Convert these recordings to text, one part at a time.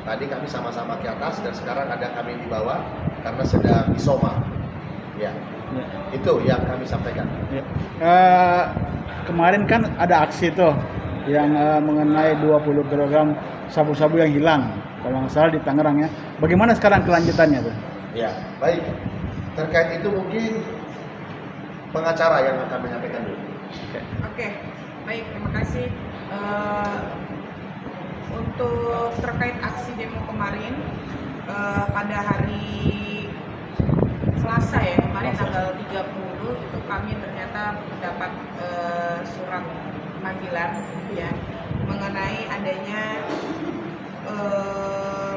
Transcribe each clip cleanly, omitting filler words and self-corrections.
Tadi kami sama-sama ke atas dan sekarang ada kami di bawah karena sedang isoma. Ya, Ya. itu yang kami sampaikan. Ya. Kemarin kan ada aksi tuh yang mengenai 20 kg sabu-sabu yang hilang, kalau nggak salah di Tangerang ya. Bagaimana sekarang kelanjutannya tuh? Ya, baik. Terkait itu mungkin pengacara yang akan menyampaikan dulu. Oke, baik, terima kasih. Untuk terkait aksi demo kemarin, pada hari Selasa ya, kemarin tanggal 30 itu kami ternyata mendapat surat panggilan ya mengenai adanya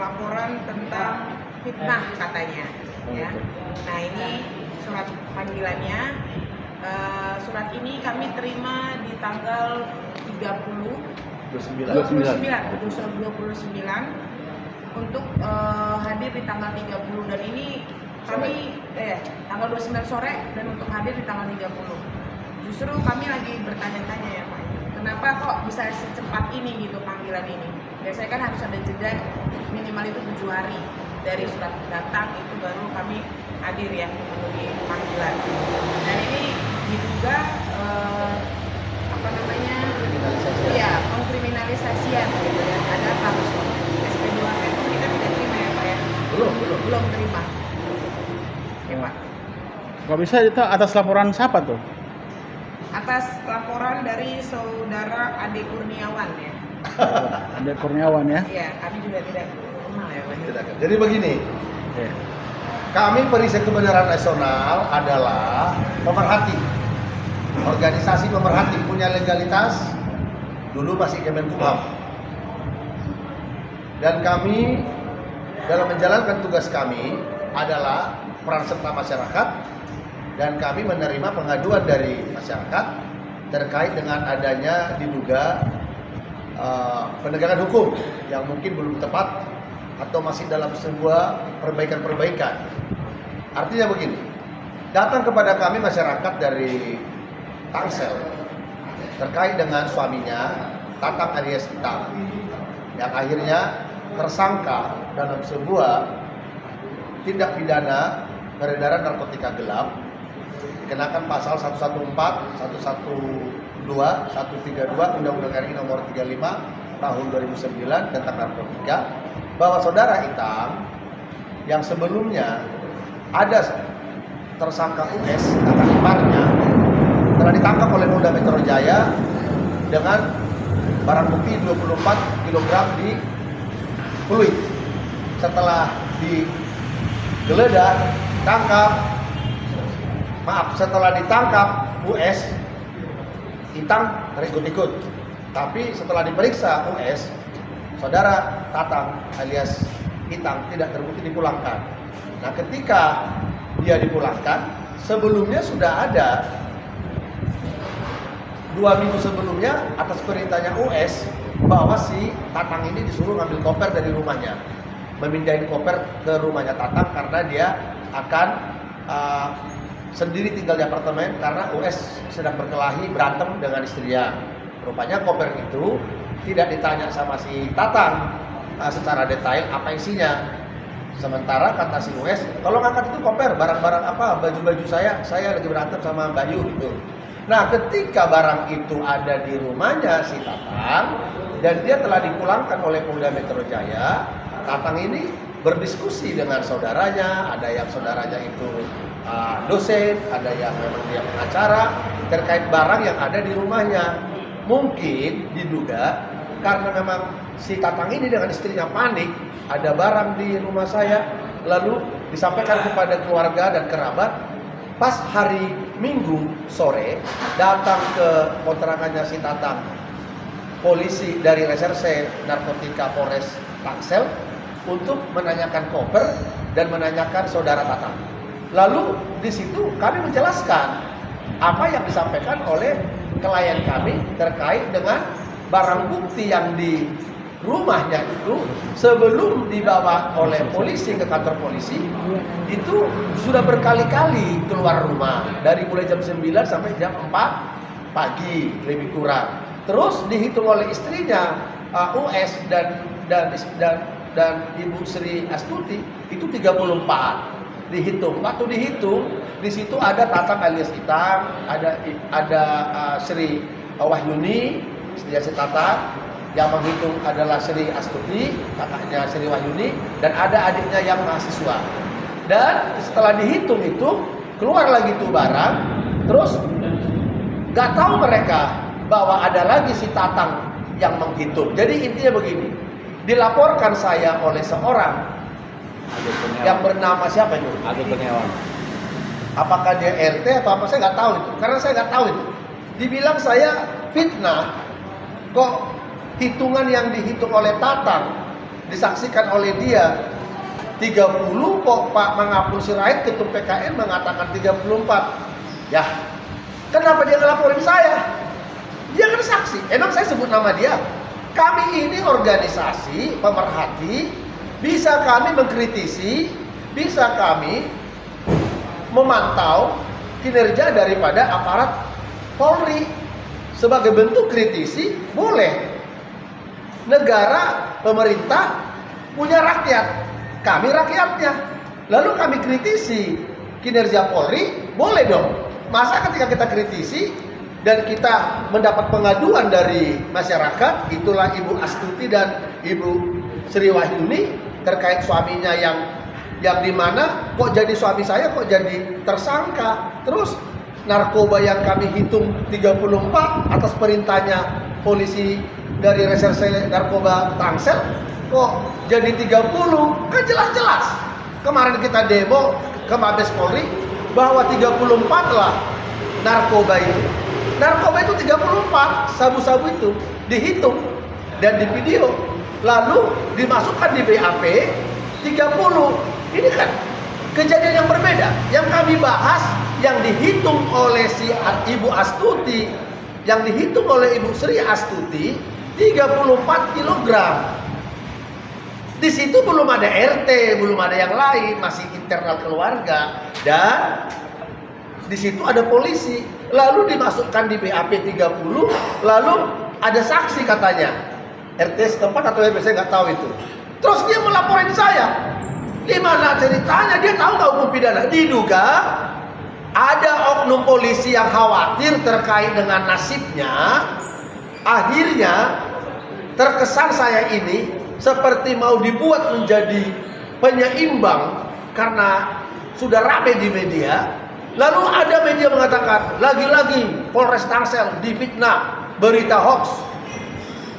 laporan tentang fitnah katanya ya. Nah, ini surat panggilannya. Surat ini kami terima di tanggal 29 untuk hadir di tanggal 30, dan ini kami tanggal 29 sore dan untuk hadir di tanggal 30. Justru kami lagi bertanya-tanya ya Pak, kenapa kok bisa secepat ini gitu panggilan ini? Biasanya kan harus ada jeda minimal itu 7 hari dari surat datang itu baru kami hadir ya memenuhi panggilan. Dan ini diduga pengkriminalisasian gitu ya. Ada kasus SP2K itu kita tidak terima ya Pak ya? Belum terima. Oke Pak. Kalau bisa itu atas laporan siapa tuh? Atas laporan dari saudara Ade Kurniawan ya. Ade Kurniawan ya. Iya, kami juga tidak kenal ya Pak. Jadi begini, Oke. kami Perisai Kebenaran Nasional adalah pemerhati, organisasi pemerhati, punya legalitas, dulu masih Kemenkumham. Dan kami dalam menjalankan tugas kami adalah peran serta masyarakat, dan kami menerima pengaduan dari masyarakat terkait dengan adanya diduga penegakan hukum yang mungkin belum tepat atau masih dalam sebuah perbaikan-perbaikan. Artinya begini, datang kepada kami masyarakat dari Tangsel terkait dengan suaminya Tatang alias Itang yang akhirnya tersangka dalam sebuah tindak pidana peredaran narkotika gelap dikenakan pasal 114, 112, 132 Undang-Undang RI nomor 35 tahun 2009 tentang narkotika, bahwa saudara Itang yang sebelumnya ada tersangka US, kakak iparnya, telah ditangkap oleh Polda Metro Jaya dengan barang bukti 24 kg di Pluit. Setelah digeledah, setelah ditangkap US, Itang terikut-ikut. Tapi setelah diperiksa US, saudara Tatang alias Itang tidak terbukti dipulangkan. Nah, ketika dia dipulangkan, sebelumnya sudah ada 2 minggu sebelumnya atas perintahnya US bahwa si Tatang ini disuruh ngambil koper dari rumahnya, memindahin koper ke rumahnya Tatang karena dia akan sendiri tinggal di apartemen karena US sedang berkelahi berantem dengan istrinya. Rupanya koper itu tidak ditanya sama si Tatang secara detail apa isinya. Sementara kata si US, kalau ngangkat itu koper, barang-barang apa, baju-baju saya lagi berantem sama Mbak Yu gitu. Nah, ketika barang itu ada di rumahnya si Tatang dan dia telah dipulangkan oleh Polda Metro Jaya, Tatang ini berdiskusi dengan saudaranya, ada yang saudaranya itu dosen, ada yang memang dia pengacara terkait barang yang ada di rumahnya. Mungkin diduga karena memang si Tatang ini dengan istrinya panik, ada barang di rumah saya, lalu disampaikan kepada keluarga dan kerabat. Pas hari Minggu sore datang ke kontrakannya si Tatang polisi dari Reserse Narkotika Polres Tangsel untuk menanyakan koper dan menanyakan saudara Tatang. Lalu di situ kami menjelaskan apa yang disampaikan oleh klien kami terkait dengan barang bukti yang di rumahnya itu sebelum dibawa oleh polisi ke kantor polisi itu sudah berkali-kali keluar rumah dari mulai jam 9 sampai jam 4 pagi lebih kurang. Terus dihitung oleh istrinya US dan dan Ibu Sri Astuti itu 34 dihitung. Waktu dihitung di situ ada Tatang alias Itang, ada Sri Wahyuni, Setia Tatang, yang menghitung adalah Sri Astuti, kakaknya Sri Wahyuni, dan ada adiknya yang mahasiswa. Dan setelah dihitung itu keluar lagi tuh barang, terus nggak tahu mereka bahwa ada lagi si Tatang yang menghitung. Jadi intinya begini, dilaporkan saya oleh seorang yang bernama siapa itu? Agus Kurniawan. Apakah dia RT atau apa, saya nggak tahu itu, karena saya nggak tahu itu. Dibilang saya fitnah, kok hitungan yang dihitung oleh Tatang disaksikan oleh dia 30, kok Pak Mangapul Sirait Ketum PKN mengatakan 34. Ya, kenapa dia ngelaporin saya? Dia kan saksi. Emang saya sebut nama dia? Kami ini organisasi pemerhati, bisa kami mengkritisi, bisa kami memantau kinerja daripada aparat Polri. Sebagai bentuk kritisi, boleh. Negara, pemerintah punya rakyat, kami rakyatnya. Lalu kami kritisi kinerja Polri, boleh dong. Masa ketika kita kritisi dan kita mendapat pengaduan dari masyarakat, itulah Ibu Astuti dan Ibu Sri Wahyuni terkait suaminya yang dimana kok jadi suami saya kok jadi tersangka. Terus narkoba yang kami hitung 34 atas perintahnya polisi dari reserse narkoba Tangsel kok jadi 30, kan jelas-jelas. Kemarin kita demo ke Mabes Polri bahwa 34 lah narkoba itu. Narkoba itu 34, sabu-sabu itu dihitung dan di video. Lalu dimasukkan di BAP 30. Ini kan kejadian yang berbeda. Yang kami bahas yang dihitung oleh si Ibu Astuti, yang dihitung oleh Ibu Sri Astuti 34 kilogram. Di situ belum ada RT, belum ada yang lain, masih internal keluarga, dan di situ ada polisi. Lalu dimasukkan di BAP 30, lalu ada saksi katanya, RT setempat atau RT, saya nggak tahu itu. Terus dia melaporin saya. Gimana ceritanya? Dia tahu nggak hukum pidana? Diduga ada oknum polisi yang khawatir terkait dengan nasibnya. Akhirnya terkesan saya ini seperti mau dibuat menjadi penyeimbang karena sudah rame di media. Lalu ada media mengatakan lagi-lagi Polres Tangsel difitnah, berita hoax.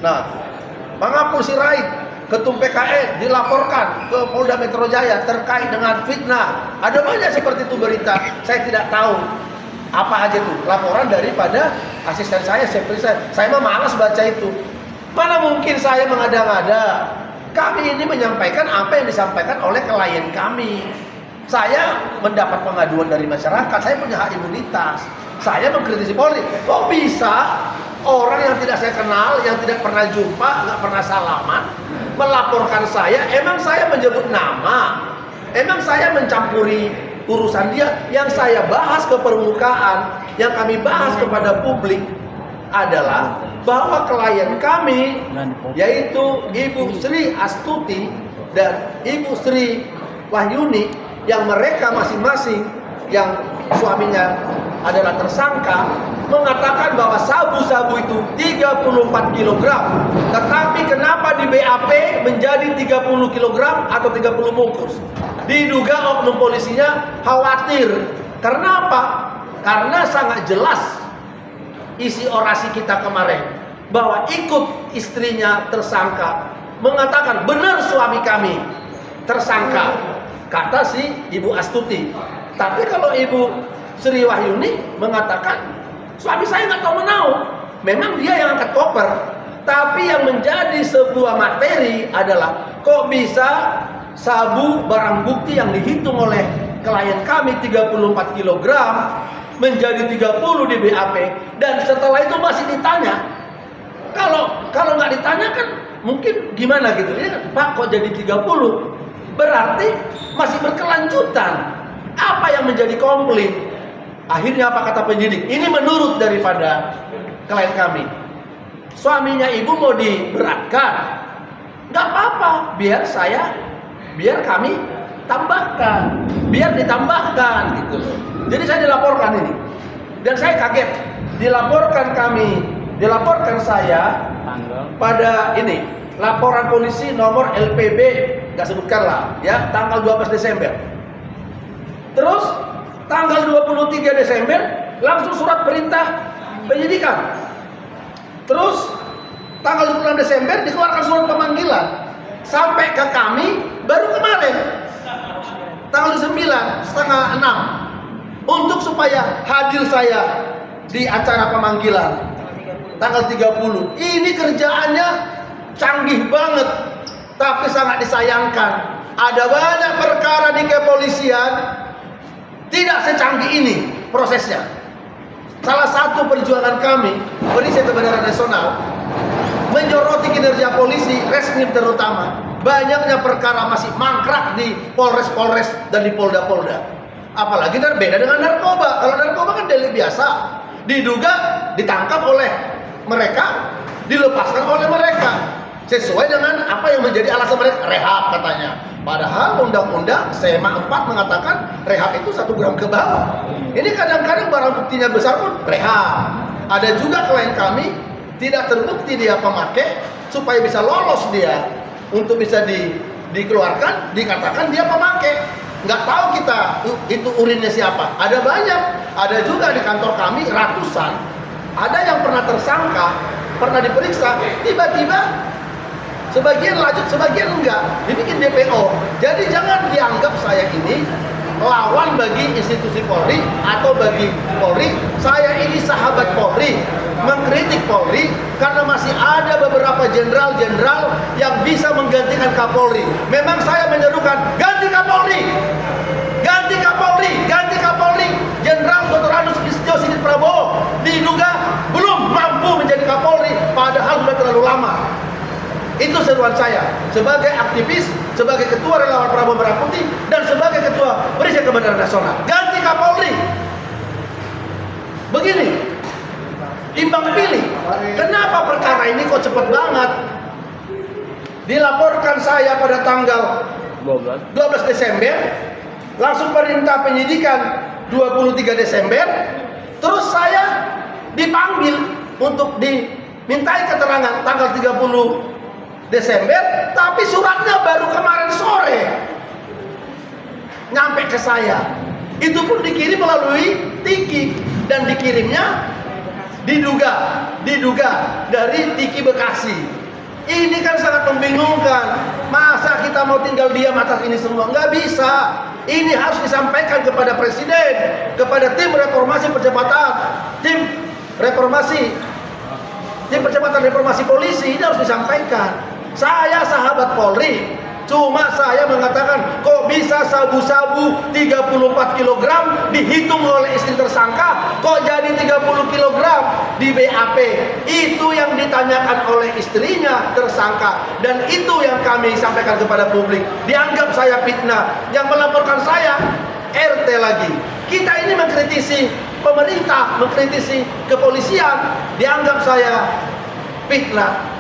Nah, Mangapul Sirait Ketum PKN dilaporkan ke Polda Metro Jaya terkait dengan fitnah. Ada banyak seperti itu berita. Saya tidak tahu apa aja itu laporan daripada asisten saya, saya mah malas baca itu. Mana mungkin saya mengada-ngada. Kami ini menyampaikan apa yang disampaikan oleh klien kami. Saya mendapat pengaduan dari masyarakat, saya punya hak imunitas. Saya mengkritisi Polri. Kok bisa orang yang tidak saya kenal, yang tidak pernah jumpa, nggak pernah salaman, melaporkan saya? Emang saya menyebut nama? Emang saya mencampuri urusan dia? Yang saya bahas ke permukaan, yang kami bahas kepada publik adalah bahwa klien kami, yaitu Ibu Sri Astuti dan Ibu Sri Wahyuni, yang mereka masing-masing yang suaminya adalah tersangka, mengatakan bahwa sabu-sabu itu 34 kg. Tetapi kenapa di BAP menjadi 30 kg atau 30 bungkus? Diduga oknum polisinya khawatir. Karena apa? Karena sangat jelas isi orasi kita kemarin bahwa ikut istrinya tersangka, mengatakan benar suami kami tersangka, kata si Ibu Astuti. Tapi kalau Ibu Sri Wahyuni mengatakan suami saya nggak tahu menau, memang dia yang angkat koper. Tapi yang menjadi sebuah materi adalah kok bisa sabu barang bukti yang dihitung oleh klien kami 34 kg menjadi 30 di BAP, dan setelah itu masih ditanya. Kalau nggak ditanya kan mungkin gimana gitu. Ini kan, Pak kok jadi 30? Berarti masih berkelanjutan. Apa yang menjadi komplain? Akhirnya apa kata penyidik? Ini menurut daripada klien kami. Suaminya ibu mau diberatkan. nggak apa-apa, biar kami tambahkan, biar ditambahkan gitu loh. Jadi saya dilaporkan ini, dan saya kaget, dilaporkan saya pada ini laporan polisi nomor LPB, nggak sebutkan lah ya, tanggal 12 Desember. Terus tanggal 23 Desember langsung surat perintah penyidikan. Terus tanggal 26 Desember dikeluarkan surat pemanggilan. Sampai ke kami baru kemarin tanggal 9 setengah 6 untuk supaya hadir saya di acara pemanggilan tanggal 30. Ini kerjaannya canggih banget, tapi sangat disayangkan ada banyak perkara di kepolisian tidak secanggih ini prosesnya. Salah satu perjuangan kami, Polisi Kebenaran Nasional, menyoroti kinerja polisi, Reskrim terutama. Banyaknya perkara masih mangkrak di Polres-Polres dan di Polda-Polda. Apalagi beda dengan narkoba. Kalau narkoba kan delik biasa, diduga ditangkap oleh mereka, dilepaskan oleh mereka sesuai dengan apa yang menjadi alasan mereka, rehab katanya. Padahal undang-undang SEMA 4 mengatakan rehab itu 1 gram ke bawah. Ini kadang-kadang barang buktinya besar pun rehab. Ada juga klien kami tidak terbukti dia pemakai, supaya bisa lolos dia untuk bisa dikeluarkan, dikatakan dia pemakai. Nggak tahu kita itu urinnya siapa. Ada banyak, ada juga di kantor kami ratusan. Ada yang pernah tersangka, pernah diperiksa, tiba-tiba sebagian lanjut, sebagian enggak, dibikin DPO. Jadi jangan dianggap saya ini lawan bagi institusi Polri atau bagi Polri. Saya ini sahabat Polri, mengkritik Polri karena masih ada beberapa jenderal-jenderal yang bisa menggantikan Kapolri. Memang saya menyerukan ganti Kapolri, ganti Kapolri, ganti Kapolri. Jenderal Dr. Anus Listio Sigit Prabowo diduga belum mampu menjadi Kapolri, padahal sudah terlalu lama. Itu seruan saya sebagai aktivis, sebagai ketua relawan Prabowo Merah Putih, dan sebagai ketua Polisi Kebenaran Nasional. Ganti Kapolri. Begini, timbang pilih. Kenapa perkara ini kok cepet banget? Dilaporkan saya pada tanggal 12 Desember, langsung perintah penyidikan 23 Desember, terus saya dipanggil untuk dimintai keterangan tanggal 30 Desember, tapi suratnya baru kemarin sore nyampe ke saya. Itu pun dikirim melalui Tiki, dan dikirimnya diduga dari Tiki Bekasi. Ini kan sangat membingungkan. Masa kita mau tinggal diam atas ini semua? Nggak bisa. Ini harus disampaikan kepada Presiden, kepada tim reformasi percepatan, tim percepatan reformasi polisi. Ini harus disampaikan. Saya sahabat Polri, cuma saya mengatakan kok bisa sabu-sabu 34 kg dihitung oleh istri tersangka, kok jadi 30 kg di BAP. Itu yang ditanyakan oleh istrinya tersangka, dan itu yang kami sampaikan kepada publik. Dianggap saya fitnah, yang melaporkan saya RT lagi. Kita ini mengkritisi pemerintah, mengkritisi kepolisian, dianggap saya fitnah.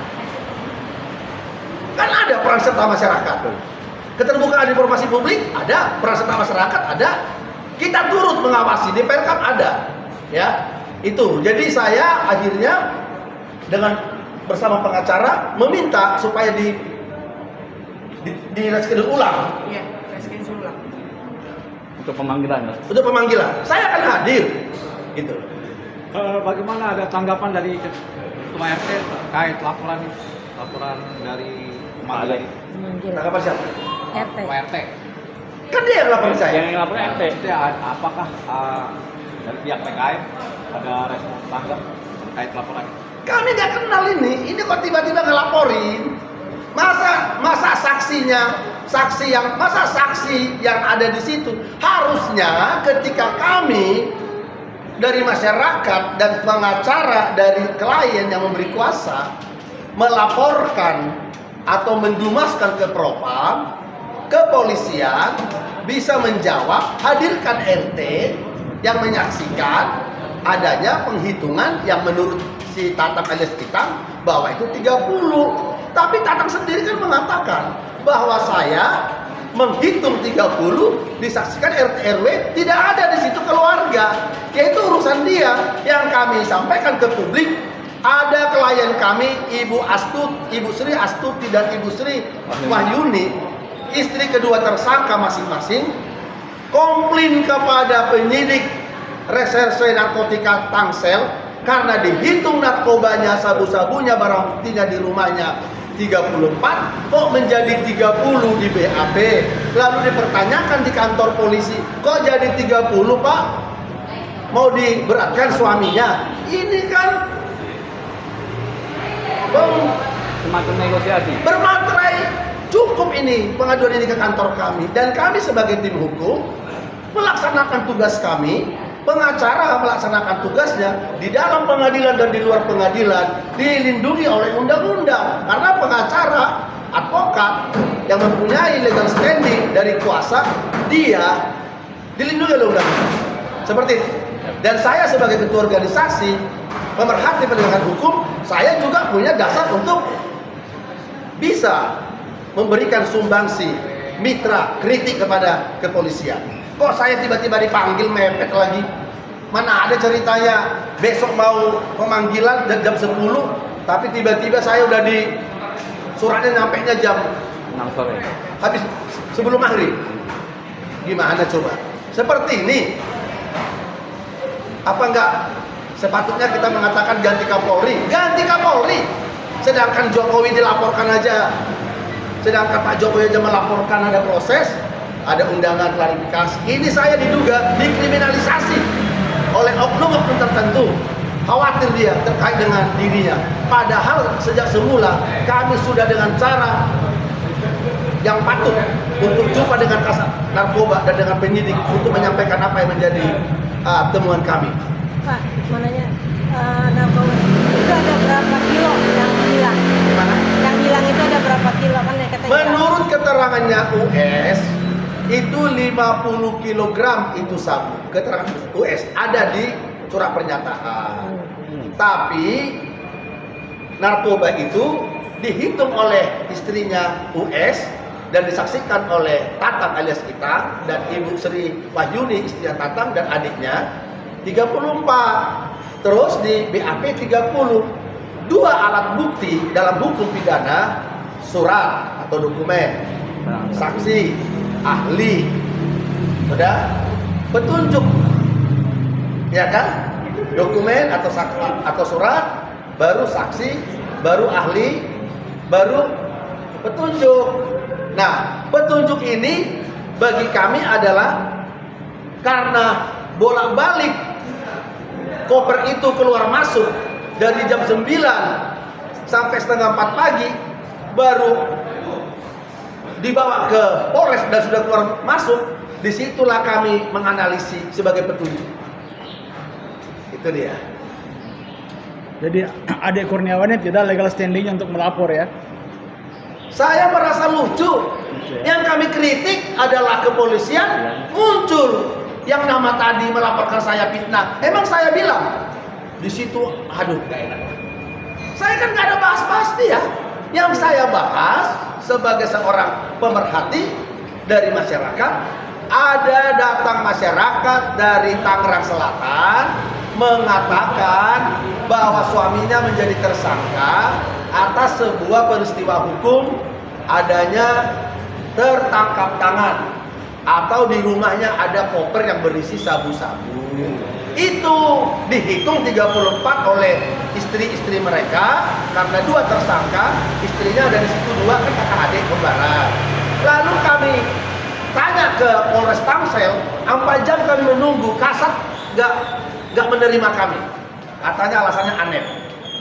Kan ada peran serta masyarakat, keterbukaan informasi publik ada, peran serta masyarakat ada, kita turut mengawasi, di Perkap ada, ya itu. Jadi saya akhirnya dengan bersama pengacara meminta supaya di reschedule ulang. Iya, reschedule ulang. Untuk pemanggilan. Untuk pemanggilan, saya akan hadir, gitu. Bagaimana ada tanggapan dari Ketua RT terkait laporan dari pemanggilan ini? Tanggapan siapa? Ketua RT. Kan dia yang laporin saya. Yang lapor RT. Apakah dari pihak PKM ada respon tanggap terkait laporan? Kami nggak kenal ini kok tiba-tiba ngelaporin. Masa saksi yang ada di situ harusnya ketika kami dari masyarakat dan pengacara dari klien yang memberi kuasa melaporkan atau mendumaskan ke Propam, kepolisian bisa menjawab, hadirkan RT yang menyaksikan adanya penghitungan yang menurut si Tatang alias kita bahwa itu 30. Tapi Tatang sendiri kan mengatakan bahwa saya menghitung 30 disaksikan RT RW tidak ada di situ keluarga, yaitu urusan dia. Yang kami sampaikan ke publik, ada klien kami Ibu Sri Astuti dan Ibu Sri Wahyuni, istri kedua tersangka masing-masing, komplain kepada penyidik Reserse Narkotika Tangsel karena dihitung narkobanya, sabu-sabunya, barang buktinya di rumahnya 34 kok menjadi 30 di BAP. Lalu dipertanyakan di kantor polisi, kok jadi 30 Pak? Mau diberatkan suaminya. Ini kan Semacam negosiasi. bermaterai. Cukup ini pengaduan ini ke kantor kami, dan kami sebagai tim hukum melaksanakan tugas kami. Pengacara melaksanakan tugasnya di dalam pengadilan dan di luar pengadilan, dilindungi oleh undang-undang. Karena pengacara, advokat yang mempunyai legal standing dari kuasa, dia dilindungi oleh undang-undang. Seperti itu. Dan saya sebagai ketua organisasi pemerhati penegakan hukum, saya juga punya dasar untuk bisa memberikan sumbangsi mitra kritik kepada kepolisian. Kok saya tiba-tiba dipanggil mepet lagi? Mana ada ceritanya besok mau pemanggilan jam 10, tapi tiba-tiba saya udah di suratnya nyampainya jam 6 sore. habis sebelum maghrib. Gimana coba? Seperti ini. Apa enggak sepatutnya kita mengatakan ganti Kapolri? Ganti Kapolri. Sedangkan Jokowi dilaporkan aja. Sedangkan Pak Jokowi aja melaporkan ada proses, ada undangan klarifikasi. Ini saya diduga dikriminalisasi oleh oknum-oknum tertentu. Khawatir dia terkait dengan dirinya. Padahal sejak semula kami sudah dengan cara yang patut untuk jumpa dengan kasat narkoba dan dengan penyidik untuk menyampaikan apa yang menjadi temuan kami. Pak, mananya narkoba itu ada berapa kilo yang hilang? Gimana? Yang hilang itu ada berapa kilo kan ya katanya? Menurut keterangannya US itu 50 kg itu sabu. Keterangan US ada di surat pernyataan. Tapi narkoba itu dihitung oleh istrinya US dan disaksikan oleh Tatang alias Ita dan Ibu Sri Wahyuni istrinya Tatang dan adiknya 34. Terus di BAP 30. Dua alat bukti dalam hukum pidana, surat atau dokumen, saksi, ahli, sudah, petunjuk, ya kan? Dokumen atau surat, baru saksi, baru ahli, baru petunjuk. Nah, petunjuk ini bagi kami adalah karena bolak-balik koper itu keluar masuk dari jam 9 sampai setengah 4 pagi, baru dibawa ke Polres dan sudah keluar masuk. Disitulah kami menganalisis sebagai petunjuk. Itu dia. Jadi adik Kurniawan ini tidak legal standing untuk melapor ya. Saya merasa lucu. Yang kami kritik adalah kepolisian, muncul yang nama tadi melaporkan saya fitnah. Emang saya bilang di situ, aduh, gak enak. Saya kan gak ada bahas-bahas dia. Yang saya bahas sebagai seorang pemerhati dari masyarakat, ada datang masyarakat dari Tangerang Selatan mengatakan bahwa suaminya menjadi tersangka atas sebuah peristiwa hukum adanya tertangkap tangan atau di rumahnya ada koper yang berisi sabu-sabu. Itu dihitung 34 oleh istri-istri mereka karena dua tersangka, istrinya dari situ dua kan kakak adik kembaran. Lalu kami tanya ke Polres Tangsel, 4 jam kami menunggu, kasat gak menerima kami. Katanya alasannya aneh.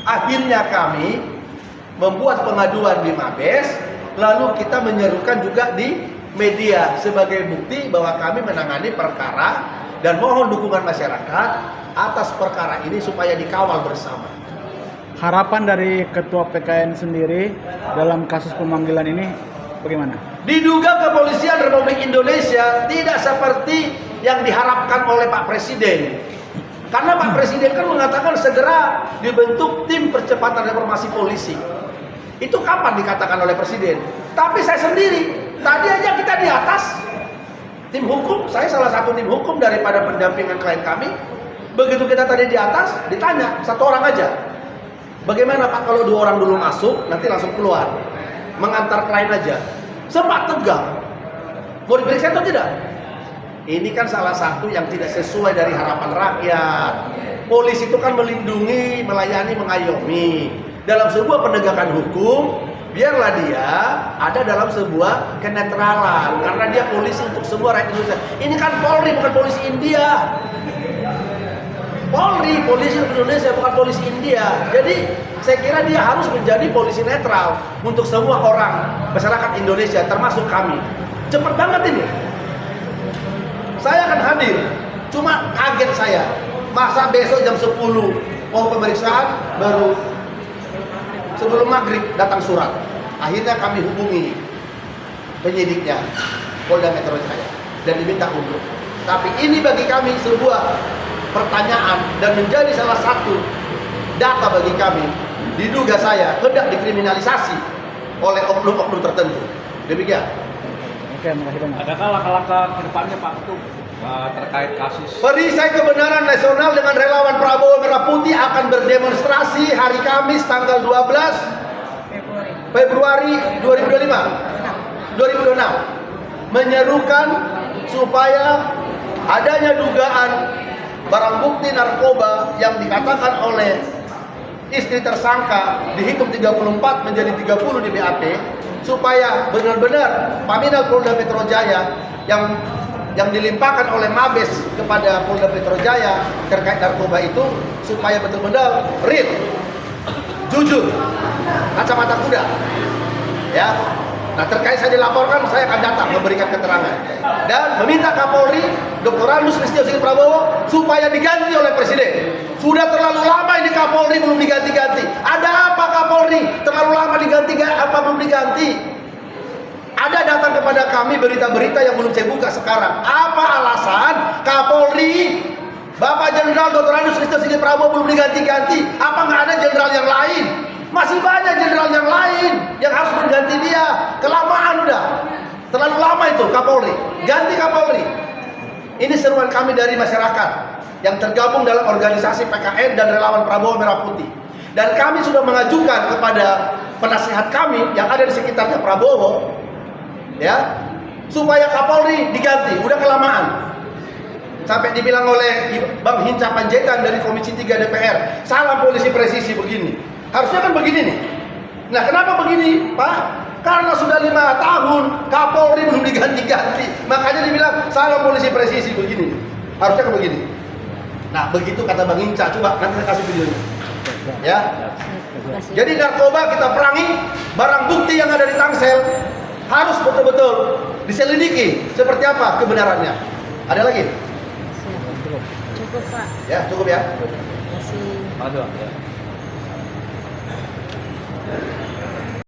Akhirnya kami membuat pengaduan di Mabes, lalu kita menyerukan juga di media sebagai bukti bahwa kami menangani perkara dan mohon dukungan masyarakat atas perkara ini supaya dikawal bersama. Harapan dari Ketua PKN sendiri dalam kasus pemanggilan ini bagaimana? Diduga kepolisian Republik Indonesia tidak seperti yang diharapkan oleh Pak Presiden. Karena Pak Presiden kan mengatakan segera dibentuk tim percepatan reformasi polisi. Itu kapan dikatakan oleh Presiden? Tapi saya sendiri, tadi aja kita di atas, tim hukum, saya salah satu tim hukum daripada pendampingan klien kami. Begitu kita tadi di atas, ditanya, satu orang aja. Bagaimana Pak kalau 2 orang dulu masuk, nanti langsung keluar? Mengantar klien aja. Sempat tegang. Mau diperiksa atau tidak? Ini kan salah satu yang tidak sesuai dari harapan rakyat. Polisi itu kan melindungi, melayani, mengayomi. Dalam sebuah penegakan hukum, biarlah dia ada dalam sebuah kenetralan. Karena dia polisi untuk semua rakyat Indonesia. Ini kan Polri, bukan polisi India. Polri, polisi Indonesia, bukan polisi India. Jadi saya kira dia harus menjadi polisi netral untuk semua orang masyarakat Indonesia, termasuk kami. Cepat banget ini. Saya akan hadir. Cuma kaget saya. Masa besok jam 10 mau pemeriksaan, baru sebelum maghrib datang surat. Akhirnya kami hubungi penyidiknya Polda Metro Jaya dan diminta undur. Tapi ini bagi kami sebuah pertanyaan dan menjadi salah satu data bagi kami. Diduga saya hendak dikriminalisasi oleh oknum-oknum tertentu. Demikian. Oke, makasih banyak. Adakah langkah-langkah ke depannya Pak Ketum terkait kasus? Perisai Kebenaran Nasional dengan relawan Prabowo Merah Putih akan berdemonstrasi hari Kamis tanggal 12 Februari 2026 menyerukan supaya adanya dugaan barang bukti narkoba yang dikatakan oleh istri tersangka dihitung 34 menjadi 30 di BAP, supaya benar-benar Paminal Polda Metro Jaya yang dilimpahkan oleh Mabes kepada Polda Metro Jaya terkait narkoba itu supaya betul-betul real, jujur, kacamata kuda, ya. Nah, terkait saya dilaporkan, saya akan datang memberikan keterangan dan meminta Kapolri Dr. Anus Listio Sigit Prabowo supaya diganti oleh Presiden. Sudah terlalu lama ini Kapolri belum diganti-ganti. Ada apa Kapolri? Terlalu lama diganti, apa belum diganti? Ada datang kepada kami berita-berita yang belum saya buka sekarang. Apa alasan Kapolri Bapak Jenderal Dr. Anus Listio Sigit Prabowo belum diganti-ganti? Apa nggak ada jenderal yang lain? Masih banyak jenderal yang lain yang harus mengganti dia. Kelamaan udah. Terlalu lama itu Kapolri. Ganti Kapolri. Ini seruan kami dari masyarakat yang tergabung dalam organisasi PKN dan relawan Prabowo Merah Putih. Dan kami sudah mengajukan kepada penasihat kami yang ada di sekitarnya Prabowo, ya, supaya Kapolri diganti. Udah kelamaan. Sampai dibilang oleh Bang Hinca Panjaitan dari Komisi 3 DPR, salam polisi presisi begini. Harusnya kan begini nih. Nah, kenapa begini, Pak? Karena sudah 5 tahun Kapolri belum diganti-ganti. Makanya dibilang salah polisi presisi begini. Harusnya kan begini. Nah, begitu kata Bang Hinca. Coba nanti saya kasih videonya. Ya. Jadi narkoba kita perangi, barang bukti yang ada di Tangsel harus betul-betul diselidiki seperti apa kebenarannya. Ada lagi? Cukup Pak. Ya, cukup ya. Terima kasih. Aduh, ya.